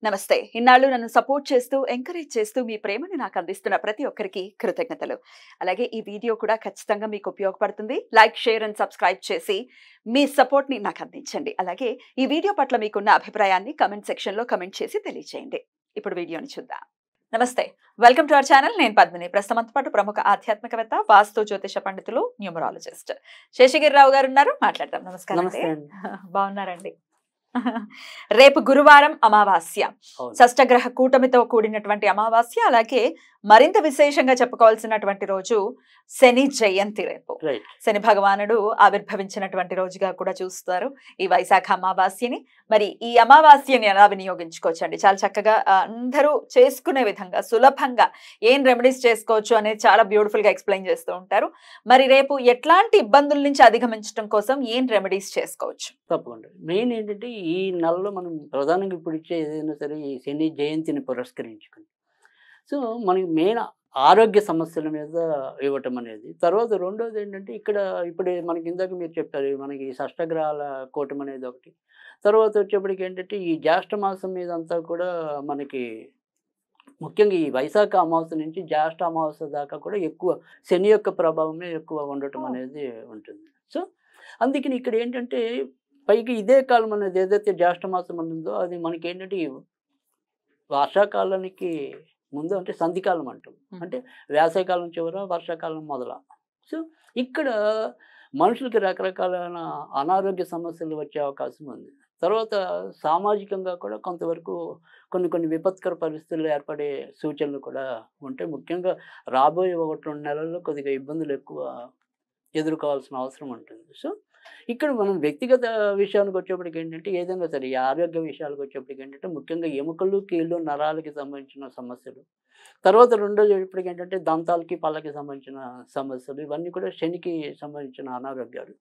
నమస్తే. ఇన్నాళ్ళు నన్ను సపోర్ట్ చేస్తూ, ఎంకరేజ్ చేస్తూ మీ ప్రేమని నాకు అందిస్తున్న ప్రతి ఒక్కరికి కృతజ్ఞతలు. అలాగే ఈ వీడియో కూడా ఖచ్చితంగా మీకు ఉపయోగపడుతుంది. లైక్, షేర్ అండ్ సబ్స్క్రైబ్ చేసి మీ సపోర్ట్‌ని నాకు అందించండి. అలాగే ఈ వీడియో పట్ల మీకున్న అభిప్రాయాన్ని కామెంట్ సెక్షన్‌లో కామెంట్ చేసి తెలియజేయండి. ఇప్పుడు వీడియోని చూద్దాం. నమస్తే. Welcome to our channel. నేను పద్మిని. ప్రస్తుతంతో పాటు ప్రముఖ ఆధ్యాత్మికవేత్త, వాస్తు జ్యోతిష పండితులు, న్యూమరాలజిస్ట్ శేషగిరిరావు గారు ఉన్నారు. మాట్లాడదాం. నమస్కారం అండి. నమస్తే అండి. బాగున్నారండి? రేపు గురువారం అమావాస్య. అవును. షష్టగ్రహ కూటమితో కూడినటువంటి అమావాస్య. అలాగే మరింత విశేషంగా చెప్పుకోవాల్సినటువంటి రోజు శని జయంతి రేపు. రైట్. శని భగవానుడు ఆవిర్భవించినటువంటి రోజుగా కూడా చూస్తారు ఈ వైశాఖ అమావాస్యని. మరి ఈ అమావాస్యని ఎలా వినియోగించుకోవచ్చండి? చాలా చక్కగా అందరూ చేసుకునే విధంగా సులభంగా ఏం రెమెడీస్ చేసుకోవచ్చు అనేది చాలా బ్యూటిఫుల్ గా ఎక్స్ప్లెయిన్ చేస్తూ ఉంటారు. మరి రేపు ఎట్లాంటి ఇబ్బందుల నుంచి అధిగమించడం కోసం ఏం రెమెడీస్ చేసుకోవచ్చు? తప్పకుండా. మెయిన్ ఏంటంటే ఈ నెలలో మనం ప్రధానంగా ఇప్పుడు ఇచ్చే ఏదైనా సరే ఈ శని జయంతిని పురస్కరించుకుని సో మనకి మెయిన్ ఆరోగ్య సమస్యల మీద ఇవ్వటం అనేది. తర్వాత రెండోది ఏంటంటే ఇక్కడ ఇప్పుడు మనకి ఇందాక మీరు చెప్పారు మనకి ఈ షష్టగ్రహాల కూటమి అనేది ఒకటి. తర్వాత వచ్చేప్పటికి ఏంటంటే ఈ జ్యేష్ఠ మాసం మీద అంతా కూడా మనకి ముఖ్యంగా ఈ వైశాఖ అమావాస్య నుంచి జ్యేష్ఠ అమావాస్య దాకా కూడా ఎక్కువ శని యొక్క ప్రభావమే ఎక్కువ ఉండటం అనేది ఉంటుంది. సో అందుకని ఇక్కడ ఏంటంటే పైకి ఇదే కాలం అనేది ఏదైతే జ్యేష్ఠ మాసం ఉందో అది మనకి ఏంటంటే ఈ వర్షాకాలానికి ముందు అంటే సంధికాలం అంటాం. అంటే వేసవికాలం చివర వర్షాకాలం మొదల. సో ఇక్కడ మనుషులకి రకరకాలైన అనారోగ్య సమస్యలు వచ్చే అవకాశం ఉంది. తర్వాత సామాజికంగా కూడా కొంతవరకు కొన్ని విపత్కర పరిస్థితులు ఏర్పడే సూచనలు కూడా ఉంటాయి. ముఖ్యంగా రాబోయే 1-2 నెలల్లో కొద్దిగా ఇబ్బందులు ఎక్కువ ఎదుర్కోవాల్సిన అవసరం ఉంటుంది. సో ఇక్కడ మనం వ్యక్తిగత విషయానికి వచ్చేప్పటికి ఏంటంటే ఏదైనా సరే ఈ ఆరోగ్య విషయాలకు వచ్చేప్పటికి ఏంటంటే ముఖ్యంగా ఎముకలు, కీళ్ళు, నరాలకి సంబంధించిన సమస్యలు. తర్వాత రెండోది ఎప్పటికి ఏంటంటే దంతాలకి, పళ్ళకి సంబంధించిన సమస్యలు. ఇవన్నీ కూడా శనికి సంబంధించిన అనారోగ్యాలు.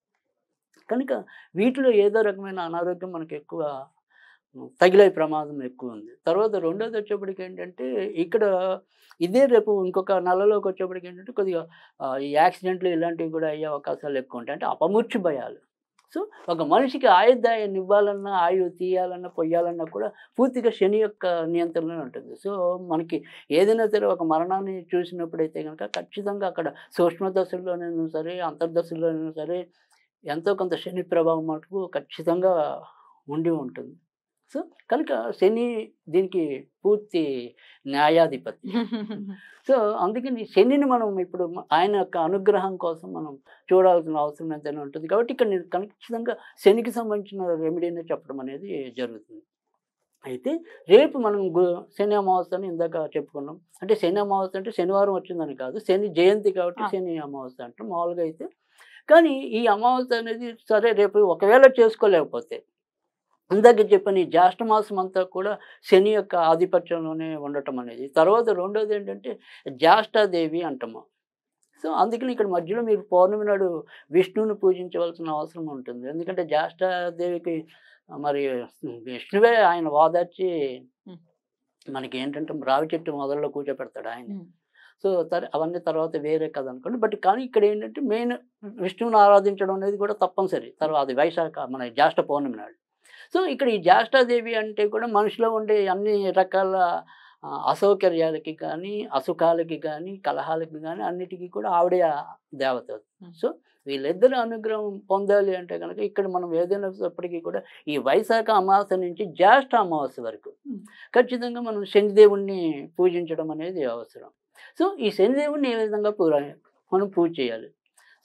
కనుక వీటిలో ఏదో రకమైన అనారోగ్యం మనకు ఎక్కువ తగిలే ప్రమాదం ఎక్కువ ఉంది. తర్వాత రెండోది వచ్చేప్పటికి ఏంటంటే ఇక్కడ ఇదే రేపు ఇంకొక నెలలోకి వచ్చేప్పటికి ఏంటంటే కొద్దిగా ఈ యాక్సిడెంట్లు ఇలాంటివి కూడా అయ్యే అవకాశాలు ఎక్కువ ఉంటాయి. అంటే అపమృత్యు భయాలు. సో ఒక మనిషికి ఆయుర్దాయాన్ని ఇవ్వాలన్నా, ఆయువు తీయాలన్నా, పొయ్యాలన్నా కూడా పూర్తిగా శని యొక్క నియంత్రణలో ఉంటుంది. సో మనకి ఏదైనా సరే ఒక మరణాన్ని చూసినప్పుడైతే కనుక ఖచ్చితంగా అక్కడ సూక్ష్మ దశల్లోనైనా సరే, అంతర్దశల్లోనైనా సరే ఎంతో కొంత శని ప్రభావం మటుకు ఖచ్చితంగా ఉండి ఉంటుంది. సో కనుక శని దీనికి పూర్తి న్యాయాధిపతి. సో అందుకని శనిని మనం ఇప్పుడు ఆయన యొక్క అనుగ్రహం కోసం మనం చూడాల్సిన అవసరం ఎంతైనా ఉంటుంది. కాబట్టి ఇక్కడ నేను ఖచ్చితంగా శనికి సంబంధించిన రెమెడీని చెప్పడం అనేది జరుగుతుంది. అయితే రేపు మనం శని అమావాస్య అని ఇందాక చెప్పుకున్నాం. అంటే శని అమావాస్య అంటే శనివారం వచ్చిందని కాదు, శని జయంతి కాబట్టి శని అమావాస్య అంటాం మామూలుగా అయితే. కానీ ఈ అమావాస్య అనేది సరే రేపు ఒకవేళ చేసుకోలేకపోతే ఇందాక చెప్పని జ్యేష్ఠ మాసం అంతా కూడా శని యొక్క ఆధిపత్యంలోనే ఉండటం అనేది. తర్వాత రెండోది ఏంటంటే జ్యేష్ఠాదేవి అంటాము. సో అందుకని ఇక్కడ మధ్యలో మీరు పౌర్ణమి నాడు విష్ణువుని పూజించవలసిన అవసరం ఉంటుంది. ఎందుకంటే జ్యేష్ఠాదేవికి మరి విష్ణువే ఆయన ఓదార్చి మనకి ఏంటంటే రావి చెట్టు మొదల్లో కూర్చోపెడతాడు ఆయన. సో అవన్నీ తర్వాత వేరే కథ అనుకోండి. బట్ కానీ ఇక్కడ ఏంటంటే మెయిన్ విష్ణువుని ఆరాధించడం అనేది కూడా తప్పనిసరి. తర్వాత వైశాఖ మన జ్యేష్ఠ పౌర్ణమి నాడు. సో ఇక్కడ ఈ జ్యేష్ఠాదేవి అంటే కూడా మనిషిలో ఉండే అన్ని రకాల అసౌకర్యాలకి కానీ, అసుఖాలకి కానీ, కలహాలకి కానీ అన్నిటికీ కూడా ఆవిడే దేవత. సో వీళ్ళిద్దరు అనుగ్రహం పొందాలి అంటే కనుక ఇక్కడ మనం ఏదైనప్పటికీ కూడా ఈ వైశాఖ అమావాస్య నుంచి జ్యేష్ఠ అమావాస్య వరకు ఖచ్చితంగా మనం శనిదేవుణ్ణి పూజించడం అనేది అవసరం. సో ఈ శనిదేవుణ్ణి ఏ విధంగా మనం పూజ చేయాలి.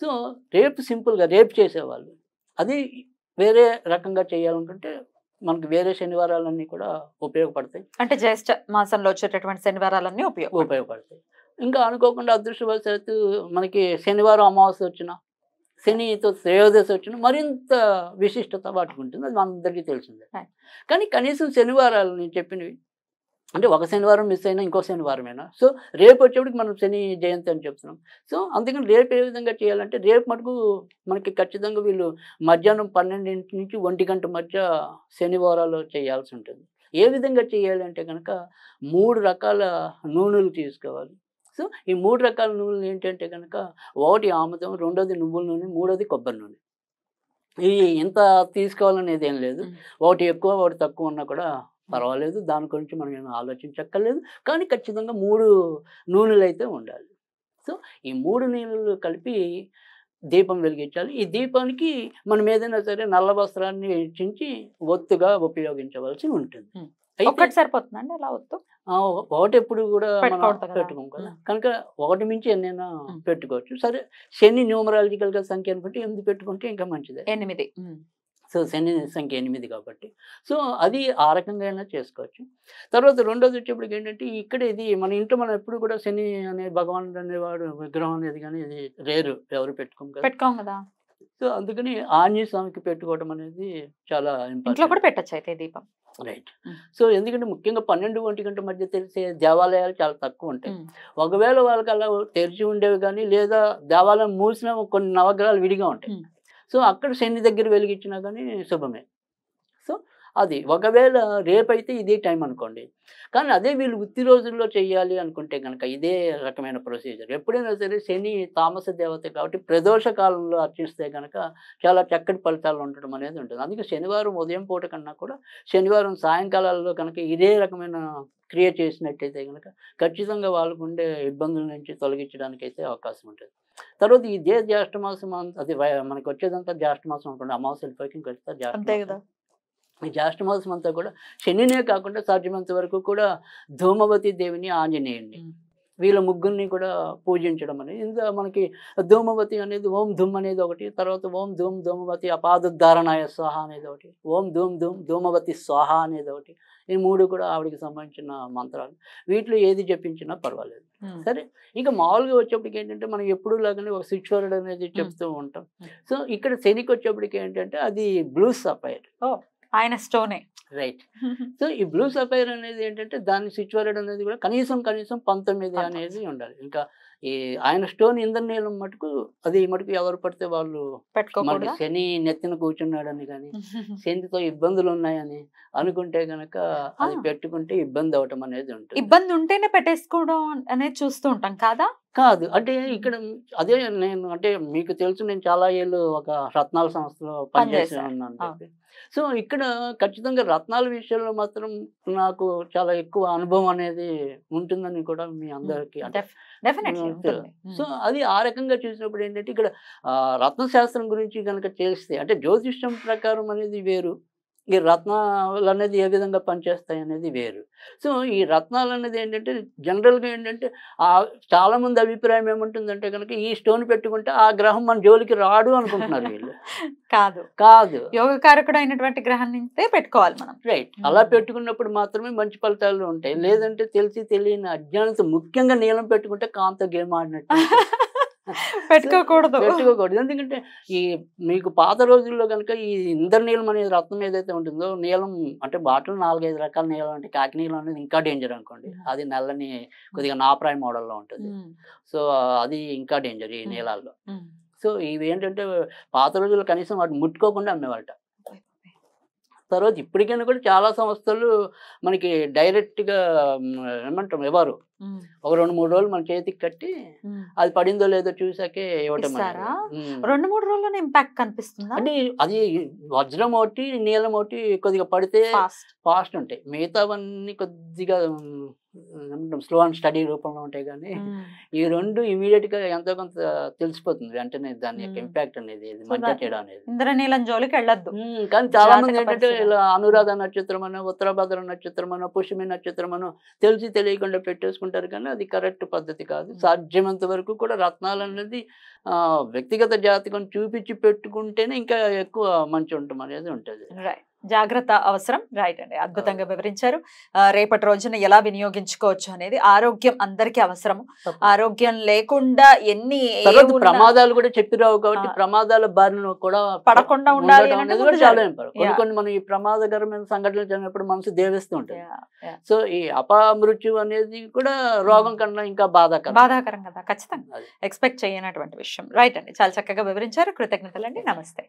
సో రేపు సింపుల్గా రేపు చేసేవాళ్ళు అది వేరే రకంగా చేయాలనుకుంటే మనకి వేరే శనివారాలన్నీ కూడా ఉపయోగపడతాయి. అంటే జ్యేష్ఠ మాసంలో వచ్చేటటువంటి శనివారాలన్నీ ఉపయోగపడతాయి. ఇంకా అనుకోకుండా అదృష్టవశాత్తు మనకి శనివారం అమావాస్య వచ్చినా, శనితో త్రయోదశి వచ్చినా మరింత విశిష్టత వాటికి ఉంటుంది. అది మనందరికీ తెలిసిందే. కానీ కనీసం శనివారాలు నేను చెప్పినవి అంటే ఒక శనివారం మిస్ అయినా ఇంకో శనివారమేనా. సో రేపు వచ్చేప్పటికి మనం శని జయంతి అని చెప్తున్నాం. సో అందుకని రేపు ఏ విధంగా చేయాలంటే రేపు మటుకు మనకి ఖచ్చితంగా వీళ్ళు మధ్యాహ్నం 12 నుంచి 1 గంట మధ్య శనివారాలు చేయాల్సి ఉంటుంది. ఏ విధంగా చేయాలి అంటే కనుక 3 రకాల నూనెలు తీసుకోవాలి. సో ఈ 3 రకాల నూనెలు ఏంటంటే కనుక ఒకటి ఆముదం, రెండోది నువ్వుల నూనె, మూడోది కొబ్బరి నూనె. ఇవి ఎంత తీసుకోవాలనేది ఏం లేదు. ఒకటి ఎక్కువ ఒకటి తక్కువ ఉన్నా కూడా పర్వాలేదు, దాని గురించి మనం ఏమి ఆలోచించక్కర్లేదు. కానీ ఖచ్చితంగా 3 నూనెలైతే ఉండాలి. సో ఈ 3 నీళ్ళు కలిపి దీపం వెలిగించాలి. ఈ దీపానికి మనం ఏదైనా సరే నల్ల వస్త్రాన్ని చించి ఒత్తుగా ఉపయోగించవలసి ఉంటుంది. అయితే ఒక్కటి సరిపోతుందండి అలా వద్దు ఒకటి ఎప్పుడు కూడా మనం పెట్టుకోవద్దు కదా. పెట్టుకోం కదా, కనుక ఒకటి మించి ఎన్నైనా పెట్టుకోవచ్చు. సరే, శని న్యూమరాలజికల్ గా సంఖ్య అనుకుంటే 8 పెట్టుకుంటే ఇంకా మంచిదే. 8 సో శని సంఖ్య 8 కాబట్టి సో అది ఆ రకంగా అయినా చేసుకోవచ్చు. తర్వాత రెండోది వచ్చేప్పటికి ఏంటంటే ఇక్కడ ఇది మన ఇంట్లో మనం ఎప్పుడు కూడా శని అనే భగవానుడు అనేవాడు విగ్రహం అనేది కానీ ఇది రేరు, ఎవరు పెట్టుకోం కదా. సో అందుకని ఆంజనేయ స్వామికి పెట్టుకోవడం అనేది చాలా ఇంట్లో ఇంపార్టెంట్. కూడా పెట్టచ్చు అయితే దీపం. రైట్. సో ఎందుకంటే ముఖ్యంగా 12-1 గంట మధ్య తెలిసే దేవాలయాలు చాలా తక్కువ ఉంటాయి. ఒకవేళ వాళ్ళకి అలా తెరిచి ఉండేవి కానీ లేదా దేవాలయం మూసిన కొన్ని నవగ్రహాలు విడిగా ఉంటాయి. సో అక్కడ శని దగ్గర వెలిగించినా కానీ శుభమే. సో అది ఒకవేళ రేపైతే ఇదే టైం అనుకోండి. కానీ అదే వీళ్ళు వృత్తి రోజుల్లో చేయాలి అనుకుంటే కనుక ఇదే రకమైన ప్రొసీజర్. ఎప్పుడైనా సరే శని తామస దేవత కాబట్టి ప్రదోష కాలంలో అర్చిస్తే కనుక చాలా చక్కటి ఫలితాలు ఉండడం అనేది ఉంటుంది. అందుకే శనివారం ఉదయం పూట కన్నా కూడా శనివారం సాయంకాలాల్లో కనుక ఇదే రకమైన క్రియ చేసినట్టయితే కనుక ఖచ్చితంగా వాళ్ళకు ఉండే ఇబ్బందుల నుంచి తొలగించడానికి అయితే అవకాశం ఉంటుంది. తర్వాత ఇదే జ్యేష్ఠ మాసం అది మనకి వచ్చేదంతా జ్యేష్ఠ మాసం అనుకోండి, అమావాస్య వెళ్ళిపోయి ఇంకొస్తా అంతే జ్యేష్ఠ కదా. మాసం. ఈ జ్యేష్ఠ మాసం అంతా కూడా శనినే కాకుండా సాధ్యమంత వరకు కూడా ధూమవతి దేవిని, ఆంజనేయుడిని వీళ్ళ ముగ్గురిని కూడా పూజించడం అనేది. ఇంకా మనకి ధూమవతి అనేది ఓం ధూమ్ అనేది ఒకటి, తర్వాత ఓం ధూమ్ ధూమవతి అపాదుద్ధారణాయ స్వాహ అనేది ఒకటి, ఓం ధూమ్ ధూమ్ ధూమవతి స్వాహ అనేది ఒకటి. ఈ 3 కూడా ఆవిడకి సంబంధించిన మంత్రాలు. వీటిలో ఏది జపించినా పర్వాలేదు. సరే, ఇంకా మామూలుగా వచ్చేప్పటికి ఏంటంటే మనం ఎప్పుడు లాగానే ఒక స్విచ్ వర్డ్ అనేది చెప్తూ ఉంటాం. సో ఇక్కడ శనికి వచ్చేప్పటికి ఏంటంటే అది బ్లూ సఫైర్, ఆయన స్టోనే. రైట్. సో ఈ బ్లూ సఫైర్ అనేది ఏంటంటే దాని స్విచ్ వర్డ్ అనేది కూడా కనీసం 19 అనేది ఉండాలి. ఇంకా ఈ ఆయన స్టోన్ ఇంద్రనీలం మటుకు అది మటుకు ఎవరు పడితే వాళ్ళు మనకి శని నెత్తిన కూర్చున్నాడని కానీ శనితో ఇబ్బందులు ఉన్నాయని అనుకుంటే గనక అది పెట్టుకుంటే ఇబ్బంది అవటం అనేది ఉంటుంది. ఇబ్బంది ఉంటేనే పెట్టేసుకోవడం అనేది చూస్తూ ఉంటాం కాదా? కాదు, అంటే ఇక్కడ అదే నేను అంటే మీకు తెలుసు నేను చాలా ఏళ్ళు ఒక రత్నాల సంస్థలో పనిచేసి ఉన్నాను చెప్పి. సో ఇక్కడ ఖచ్చితంగా రత్నాల విషయంలో మాత్రం నాకు చాలా ఎక్కువ అనుభవం అనేది ఉంటుందని కూడా మీ అందరికి సో అది ఆ రకంగా చూసినప్పుడు ఏంటంటే ఇక్కడ రత్నశాస్త్రం గురించి కనుక తెలిస్తే అంటే జ్యోతిష్యం ప్రకారం అనేది వేరు, ఈ రత్నాలు అనేది ఏ విధంగా పనిచేస్తాయి అనేది వేరు. సో ఈ రత్నాలు అనేది ఏంటంటే జనరల్గా ఏంటంటే చాలా మంది అభిప్రాయం ఏముంటుందంటే కనుక ఈ స్టోన్ పెట్టుకుంటే ఆ గ్రహం మన జోలికి రాడు అనుకుంటున్నారు వీళ్ళు. కాదు యోగకారకుడు అయినటువంటి గ్రహం నుంచే పెట్టుకోవాలి మనం. రైట్. అలా పెట్టుకున్నప్పుడు మాత్రమే మంచి ఫలితాలు ఉంటాయి. లేదంటే తెలిసి తెలియని అజ్ఞానత ముఖ్యంగా నీలం పెట్టుకుంటే కాంతో గేమ్ ఆడినట్టు పెట్టుకోకూడదు. ఎందుకంటే ఈ మీకు పాత రోజుల్లో కనుక ఈ ఇంద్రనీలం అనే రత్నం ఏదైతే ఉంటుందో, నీలం అంటే బాటిల్ 4-5 రకాల నీలం అంటే కాకి నీలం అనేది ఇంకా డేంజర్ అనుకోండి. అది నల్లని కొద్దిగా నాప్రాయ మోడల్లో ఉంటుంది. సో అది ఇంకా డేంజర్ ఈ నీలాల్లో. సో ఇవి ఏంటంటే పాత రోజుల్లో కనీసం వాటిని ముట్టుకోకుండా అమ్మేవాళ్ళట. తర్వాత ఇప్పటికైనా కూడా చాలా సంస్థలు మనకి డైరెక్ట్గా ఏమంటాం ఎవరు ఒక 2-3 రోజులు మన చేతికి కట్టి అది పడిందో లేదో చూసాకే ఇవ్వటం. 2-3 రోజుల్లోనే ఇంపాక్ట్ కనిపిస్తుందా? అంటే అది వజ్రం ఒకటి నీలం ఒకటి కొద్దిగా పడితే ఫాస్ట్ ఉంటాయి, మిగతావన్నీ కొద్దిగా స్లో అండ్ స్టడీ రూపంలో ఉంటాయి. కానీ ఈ 2 ఇమీడియట్ గా ఎంతో కొంత తెలిసిపోతుంది వెంటనే దాని యొక్క ఇంపాక్ట్ అనేది మంచి చెడు అనేది. ఇంద్రనీలం జోలికి వెళ్ళొద్దు. కానీ చాలా మంది ఏంటంటే ఇలా అనురాధ నక్షత్రం అనో ఉత్తరభద్ర నక్షత్రం అనో పుష్యమి నక్షత్రం అనో తెలిసి తెలియకుండా పెట్టేసుకుంటారు. కానీ అది కరెక్ట్ పద్ధతి కాదు. సాధ్యమంత వరకు కూడా రత్నాలు అనేది వ్యక్తిగత జాతకం చూపించి పెట్టుకుంటేనే ఇంకా ఎక్కువ మంచి ఉండటం అనేది ఉంటుంది. జాగ్రత్త అవసరం. రైట్ అండి, అద్భుతంగా వివరించారు. రేపటి రోజున ఎలా వినియోగించుకోవచ్చు అనేది. ఆరోగ్యం అందరికీ అవసరము. ఆరోగ్యం లేకుండా ఎన్ని ప్రమాదాలు కూడా చెప్పిరావు కాబట్టి ప్రమాదాల బారిన కూడా పడకుండా ఉండాలి చాలా ఇంపార్టెంట్. కొన్ని మనం ఈ ప్రమాదకరమైన సంఘటనలు జరిగినప్పుడు మనసు దేవిస్తూ ఉంటుంది. సో ఈ అపమృత్యు అనేది కూడా రోగం కన్నా ఇంకా బాధాకరం కదా. ఖచ్చితంగా ఎక్స్పెక్ట్ చేయనటువంటి విషయం. రైట్ అండి, చాలా చక్కగా వివరించారు. కృతజ్ఞతలు అండి. నమస్తే.